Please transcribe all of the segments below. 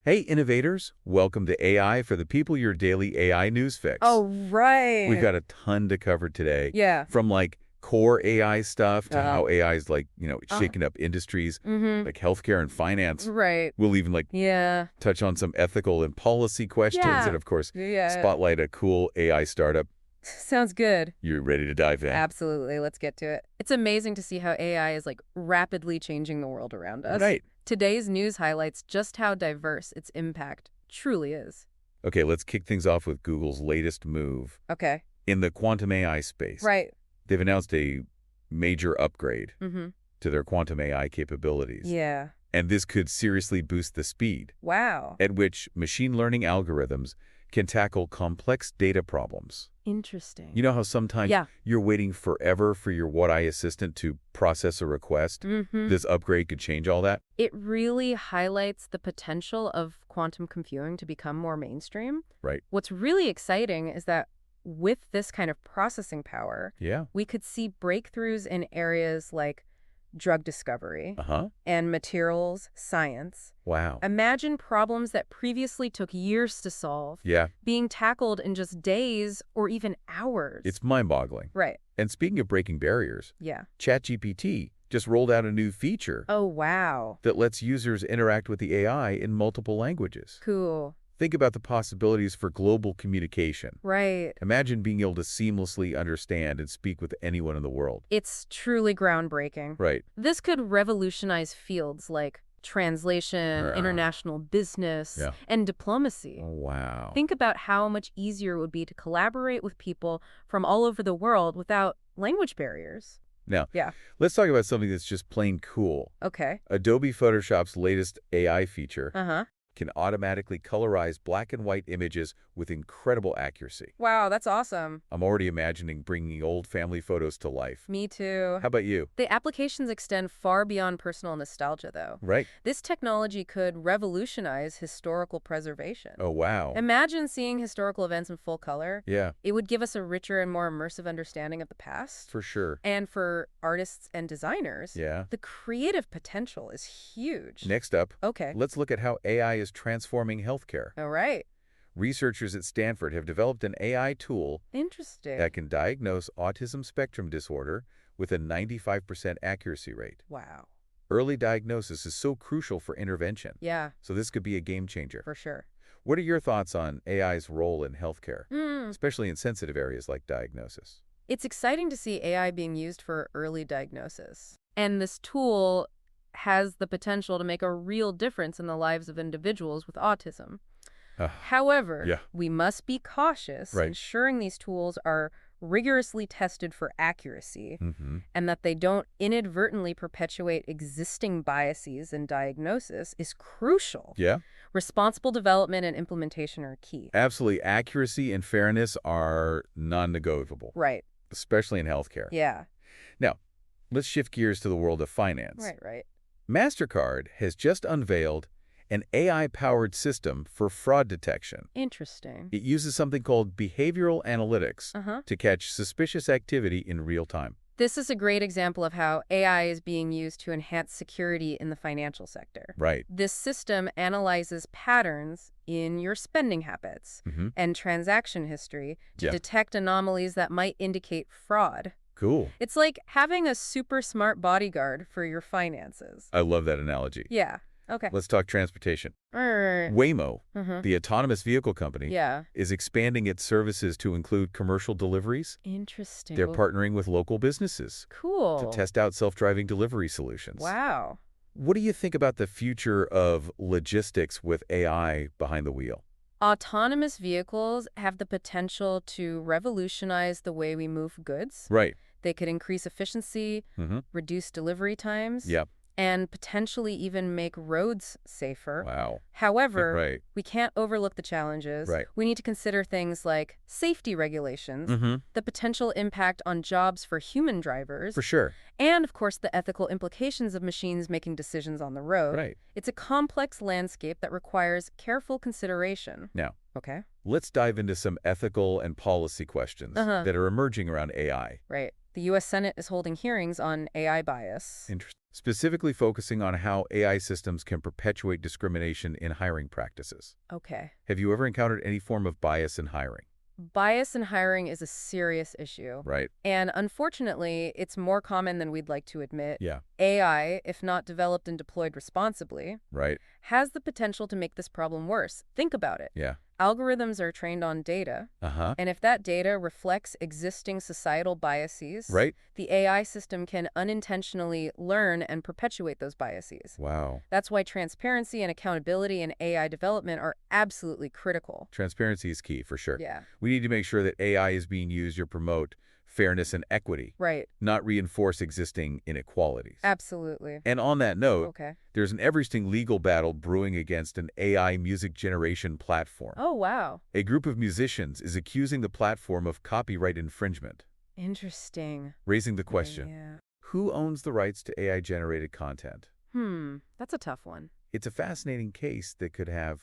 Hey, innovators. Welcome to AI for the People, your daily AI news fix. Oh, right. We've got a ton to cover today. Yeah. From like core AI stuff to Uh-huh. how AI is like, Uh, shaking up industries mm-hmm. like healthcare and finance. Right. We'll even Yeah. touch on some ethical and policy questions and Yeah. of course, Yeah. spotlight a cool AI startup. Sounds good. You ready to dive in? Absolutely. Let's get to it. It's amazing to see how AI is rapidly changing the world around us. Right. Today's news highlights just how diverse its impact truly is. Okay, let's kick things off with Google's latest move. Okay. In the quantum AI space, Right. they've announced a major upgrade Mm-hmm. to their quantum AI capabilities. Yeah. And this could seriously boost the speed Wow. at which machine learning algorithms can tackle complex data problems. Interesting. You know how sometimes Yeah. you're waiting forever for your What I assistant to process a request? Mm-hmm. This upgrade could change all that? It really highlights the potential of quantum computing to become more mainstream. Right. What's really exciting is that with this kind of processing power, Yeah. we could see breakthroughs in areas like drug discovery Uh-huh. and materials science. Wow. Imagine problems that previously took years to solve Yeah. being tackled in just days or even hours. It's mind-boggling. Right. And speaking of breaking barriers, Yeah. ChatGPT just rolled out a new feature Oh, wow. that lets users interact with the AI in multiple languages. Cool. Think about the possibilities for global communication. Right. Imagine being able to seamlessly understand and speak with anyone in the world. It's truly groundbreaking. Right. This could revolutionize fields like translation, international business, Yeah. and diplomacy. Oh, wow. Think about how much easier it would be to collaborate with people from all over the world without language barriers. Now, Yeah. let's talk about something that's just plain cool. Okay. Adobe Photoshop's latest AI feature Uh-huh. can automatically colorize black and white images with incredible accuracy. Wow, that's awesome. I'm already imagining bringing old family photos to life. Me too. How about you? The applications extend far beyond personal nostalgia, though. Right. This technology could revolutionize historical preservation. Oh, wow. Imagine seeing historical events in full color. Yeah, It would give us a richer and more immersive understanding of the past. for sure. And for artists and designers, Yeah. the creative potential is huge. Next up, Okay. let's look at how AI is transforming healthcare. All right. Researchers at Stanford have developed an AI tool Interesting. that can diagnose autism spectrum disorder with a 95% accuracy rate. Wow. Early diagnosis is so crucial for intervention, Yeah, so this could be a game changer. for sure. What are your thoughts on AI's role in healthcare, Hmm. especially in sensitive areas like diagnosis? It's exciting to see AI being used for early diagnosis. And this tool has the potential to make a real difference in the lives of individuals with autism. However, yeah. we must be cautious, Right. ensuring these tools are rigorously tested for accuracy Mm-hmm. and that they don't inadvertently perpetuate existing biases in diagnosis is crucial. Yeah, Responsible development and implementation are key. absolutely. Accuracy and fairness are non-negotiable, Right. especially in healthcare. Yeah. Now, let's shift gears to the world of finance. Right. Mastercard has just unveiled an AI-powered system for fraud detection. Interesting. It uses something called behavioral analytics Uh-huh. to catch suspicious activity in real time. This is a great example of how AI is being used to enhance security in the financial sector. Right. This system analyzes patterns in your spending habits Mm-hmm. and transaction history to Yeah. detect anomalies that might indicate fraud. Cool. It's like having a super smart bodyguard for your finances. I love that analogy. Yeah. Okay. Let's talk transportation. Right. Waymo, Uh-huh. the autonomous vehicle company, Yeah. is expanding its services to include commercial deliveries. Interesting. They're partnering with local businesses Cool. to test out self-driving delivery solutions. Wow. What do you think about the future of logistics with AI behind the wheel? Autonomous vehicles have the potential to revolutionize the way we move goods. Right. They could increase efficiency, Mm-hmm. reduce delivery times, Yep. and potentially even make roads safer. Wow. However, Right. we can't overlook the challenges. Right. We need to consider things like safety regulations, Mm-hmm. the potential impact on jobs for human drivers, For sure. and, of course, the ethical implications of machines making decisions on the road. Right. It's a complex landscape that requires careful consideration. Now, Okay. let's dive into some ethical and policy questions Uh-huh. that are emerging around AI. Right. The U.S. Senate is holding hearings on AI bias. Interesting. Specifically focusing on how AI systems can perpetuate discrimination in hiring practices. Okay. Have you ever encountered any form of bias in hiring? Bias in hiring is a serious issue. Right. And unfortunately, it's more common than we'd like to admit. Yeah. AI, if not developed and deployed responsibly, Right. has the potential to make this problem worse. Think about it. Yeah. Algorithms are trained on data, Uh-huh. and if that data reflects existing societal biases, Right. the AI system can unintentionally learn and perpetuate those biases. Wow. That's why transparency and accountability in AI development are absolutely critical. Transparency is key, for sure. Yeah. We need to make sure that AI is being used to promote fairness and equity, Right. not reinforce existing inequalities. Absolutely. And on that note, Okay. there's an everlasting legal battle brewing against an AI music generation platform. Oh, wow. A group of musicians is accusing the platform of copyright infringement, Interesting. raising the question, Yeah. who owns the rights to AI-generated content? That's a tough one. It's a fascinating case that could have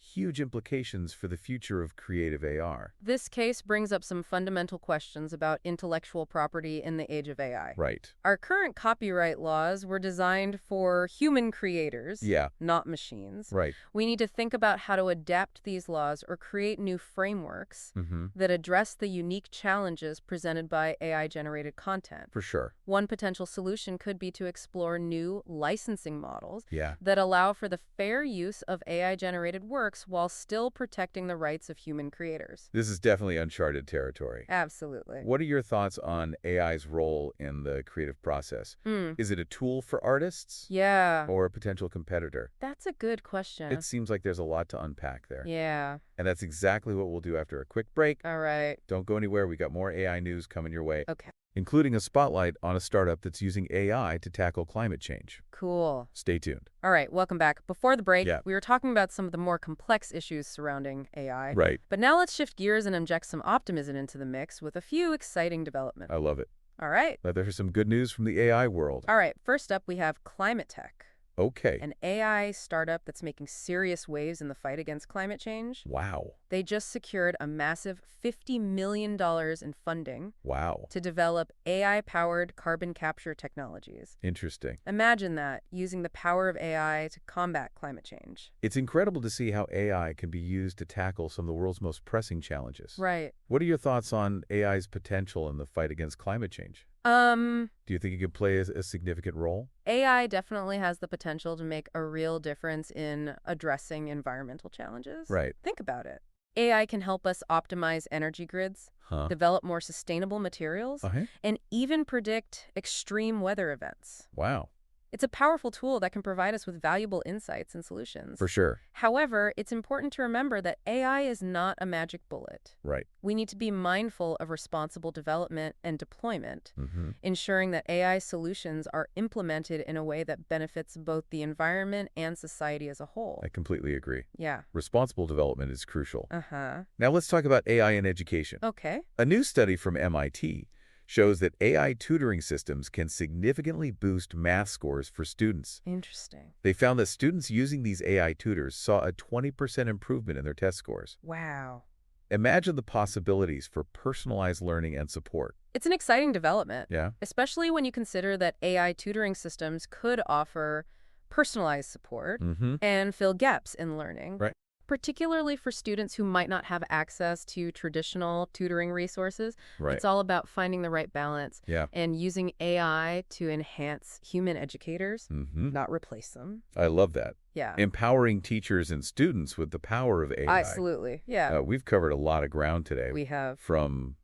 huge implications for the future of creative AR. This case brings up some fundamental questions about intellectual property in the age of AI. Right. Our current copyright laws were designed for human creators, Yeah. not machines. Right. We need to think about how to adapt these laws or create new frameworks that address the unique challenges presented by AI-generated content. For sure. One potential solution could be to explore new licensing models Yeah. that allow for the fair use of AI-generated works while still protecting the rights of human creators. This is definitely uncharted territory. Absolutely. What are your thoughts on AI's role in the creative process? Is it a tool for artists Yeah. or a potential competitor? That's a good question. It seems like there's a lot to unpack there. Yeah. And that's exactly what we'll do after a quick break. All right. Don't go anywhere. We got more AI news coming your way, Okay. including a spotlight on a startup that's using AI to tackle climate change. Cool. Stay tuned. All right, welcome back. Before the break, Yeah. we were talking about some of the more complex issues surrounding AI. Right. But now let's shift gears and inject some optimism into the mix with a few exciting developments. I love it. All right. Now, there's some good news from the AI world. All right, first up, we have ClimaTech, Okay. an AI startup that's making serious waves in the fight against climate change. Wow. They just secured a massive $50 million in funding Wow. to develop AI-powered carbon capture technologies. Interesting. Imagine that, using the power of AI to combat climate change. It's incredible to see how AI can be used to tackle some of the world's most pressing challenges. Right. What are your thoughts on AI's potential in the fight against climate change? Do you think it could play a significant role? AI definitely has the potential to make a real difference in addressing environmental challenges. Right. Think about it. AI can help us optimize energy grids, develop more sustainable materials, and even predict extreme weather events. Wow. It's a powerful tool that can provide us with valuable insights and solutions. For sure. However, it's important to remember that AI is not a magic bullet. Right. We need to be mindful of responsible development and deployment, ensuring that AI solutions are implemented in a way that benefits both the environment and society as a whole. I completely agree. Yeah. Responsible development is crucial. Uh-huh. Now let's talk about AI in education. Okay. A new study from MIT shows that AI tutoring systems can significantly boost math scores for students. Interesting. They found that students using these AI tutors saw a 20% improvement in their test scores. Wow. Imagine the possibilities for personalized learning and support. It's an exciting development. Yeah. Especially when you consider that AI tutoring systems could offer personalized support and fill gaps in learning. Right. Particularly for students who might not have access to traditional tutoring resources. Right. It's all about finding the right balance Yeah. and using AI to enhance human educators, not replace them. I love that. Yeah. Empowering teachers and students with the power of AI. Absolutely. Yeah. We've covered a lot of ground today. We have. From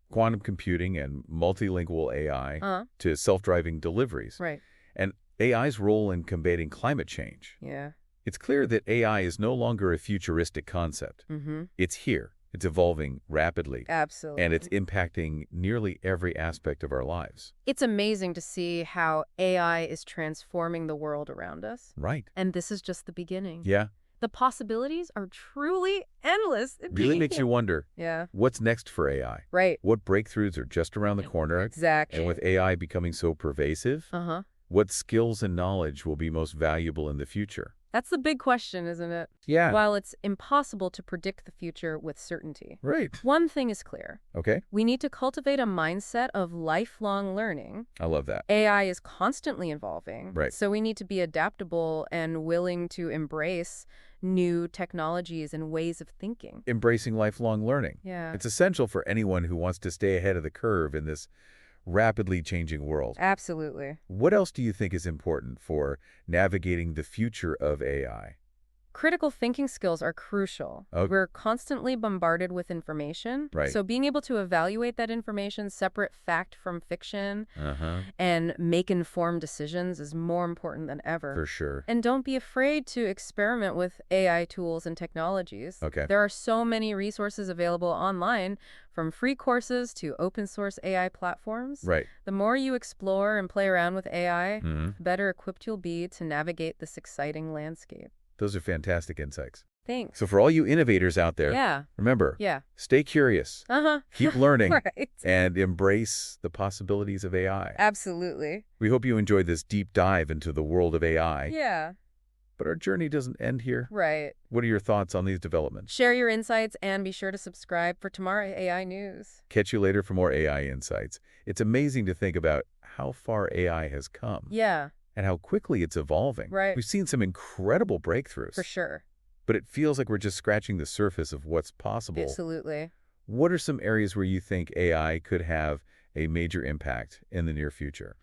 quantum computing and multilingual AI to self-driving deliveries. Right. And AI's role in combating climate change. Yeah. It's clear that AI is no longer a futuristic concept. It's here. It's evolving rapidly. Absolutely. And it's impacting nearly every aspect of our lives. It's amazing to see how AI is transforming the world around us. Right. And this is just the beginning. Yeah. The possibilities are truly endless. It really makes you wonder, what's next for AI? Right. What breakthroughs are just around the corner? Exactly. And with AI becoming so pervasive, what skills and knowledge will be most valuable in the future? That's the big question, isn't it? Yeah. While it's impossible to predict the future with certainty, Right. one thing is clear. Okay. We need to cultivate a mindset of lifelong learning. I love that. AI is constantly evolving, Right. so we need to be adaptable and willing to embrace new technologies and ways of thinking. Embracing lifelong learning. Yeah. It's essential for anyone who wants to stay ahead of the curve in this rapidly changing world. Absolutely. What else do you think is important for navigating the future of AI? Critical thinking skills are crucial. Oh. We're constantly bombarded with information. Right. So being able to evaluate that information, separate fact from fiction, Uh-huh. and make informed decisions is more important than ever. For sure. And don't be afraid to experiment with AI tools and technologies. Okay. There are so many resources available online, from free courses to open source AI platforms. Right. The more you explore and play around with AI, Mm-hmm. the better equipped you'll be to navigate this exciting landscape. Those are fantastic insights. Thanks. So for all you innovators out there, Yeah. remember, Yeah. stay curious, Uh-huh. keep learning, Right. and embrace the possibilities of AI. Absolutely. We hope you enjoyed this deep dive into the world of AI, Yeah. but our journey doesn't end here. Right. What are your thoughts on these developments? Share your insights and be sure to subscribe for tomorrow AI news. Catch you later for more AI insights. It's amazing to think about how far AI has come Yeah, and how quickly it's evolving. Right. We've seen some incredible breakthroughs, for sure. but it feels like we're just scratching the surface of what's possible. Absolutely. What are some areas where you think AI could have a major impact in the near future?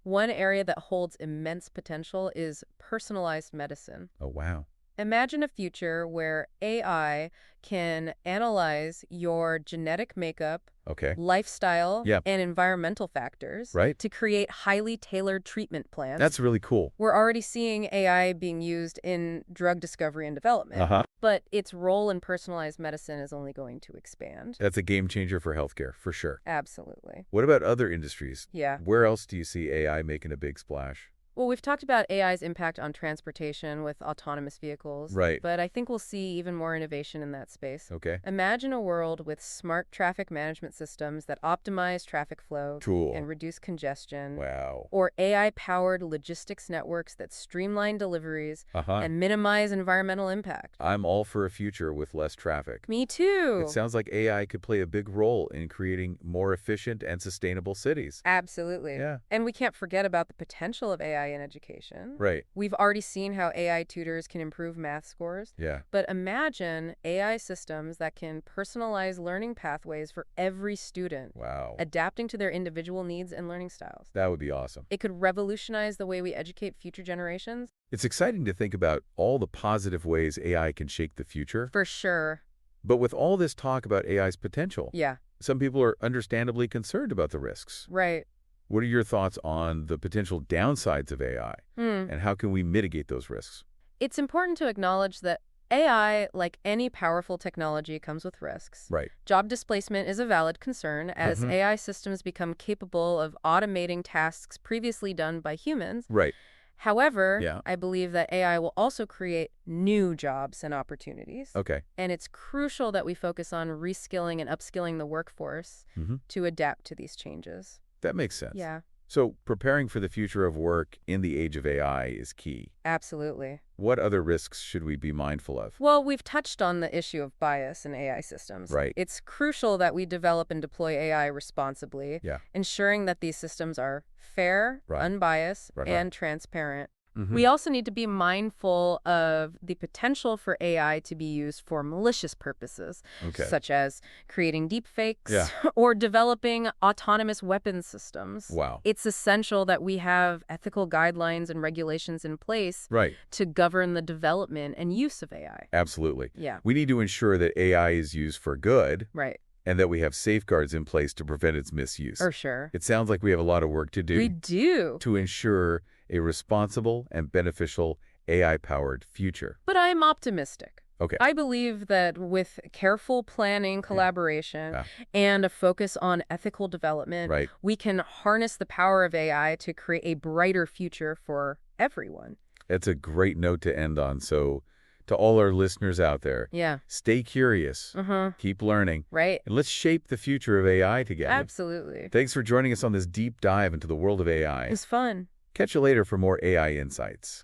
One area that holds immense potential is personalized medicine. Oh, wow. Imagine a future where AI can analyze your genetic makeup, Okay. lifestyle, Yeah. and environmental factors Right. to create highly tailored treatment plans. That's really cool. We're already seeing AI being used in drug discovery and development, Uh-huh. but its role in personalized medicine is only going to expand. That's a game changer for healthcare, for sure. Absolutely. What about other industries? Yeah. Where else do you see AI making a big splash? Well, we've talked about AI's impact on transportation with autonomous vehicles. Right. But I think we'll see even more innovation in that space. Okay. Imagine a world with smart traffic management systems that optimize traffic flow Cool. and reduce congestion. Wow. Or AI-powered logistics networks that streamline deliveries Uh-huh. and minimize environmental impact. I'm all for a future with less traffic. Me too. It sounds like AI could play a big role in creating more efficient and sustainable cities. Absolutely. Yeah. And we can't forget about the potential of AI in education. Right. We've already seen how AI tutors can improve math scores. Yeah. But imagine AI systems that can personalize learning pathways for every student, Wow. adapting to their individual needs and learning styles. That would be awesome. It could revolutionize the way we educate future generations. It's exciting to think about all the positive ways AI can shape the future. For sure. But with all this talk about AI's potential, Yeah. some people are understandably concerned about the risks. Right. What are your thoughts on the potential downsides of AI, and how can we mitigate those risks? It's important to acknowledge that AI, like any powerful technology, comes with risks. Right. Job displacement is a valid concern as AI systems become capable of automating tasks previously done by humans. Right. However, Yeah. I believe that AI will also create new jobs and opportunities. Okay. And it's crucial that we focus on reskilling and upskilling the workforce to adapt to these changes. That makes sense. Yeah, So preparing for the future of work in the age of AI is key. absolutely. What other risks should we be mindful of? Well, we've touched on the issue of bias in AI systems. Right. It's crucial that we develop and deploy AI responsibly, Yeah. ensuring that these systems are fair, Right. unbiased, Right. and transparent. Mhm. We also need to be mindful of the potential for AI to be used for malicious purposes, Okay. such as creating deepfakes Yeah. or developing autonomous weapons systems. Wow. It's essential that we have ethical guidelines and regulations in place Right. to govern the development and use of AI. Absolutely. Yeah, We need to ensure that AI is used for good right. and that we have safeguards in place to prevent its misuse. For sure. It sounds like we have a lot of work to do We do. to ensure a responsible and beneficial AI-powered future. But I'm optimistic. Okay. I believe that with careful planning, collaboration, Yeah. and a focus on ethical development, Right. we can harness the power of AI to create a brighter future for everyone. That's a great note to end on. So to all our listeners out there, Yeah. stay curious, keep learning, Right. and let's shape the future of AI together. Absolutely. Thanks for joining us on this deep dive into the world of It AI. was fun. Catch you later for more AI insights.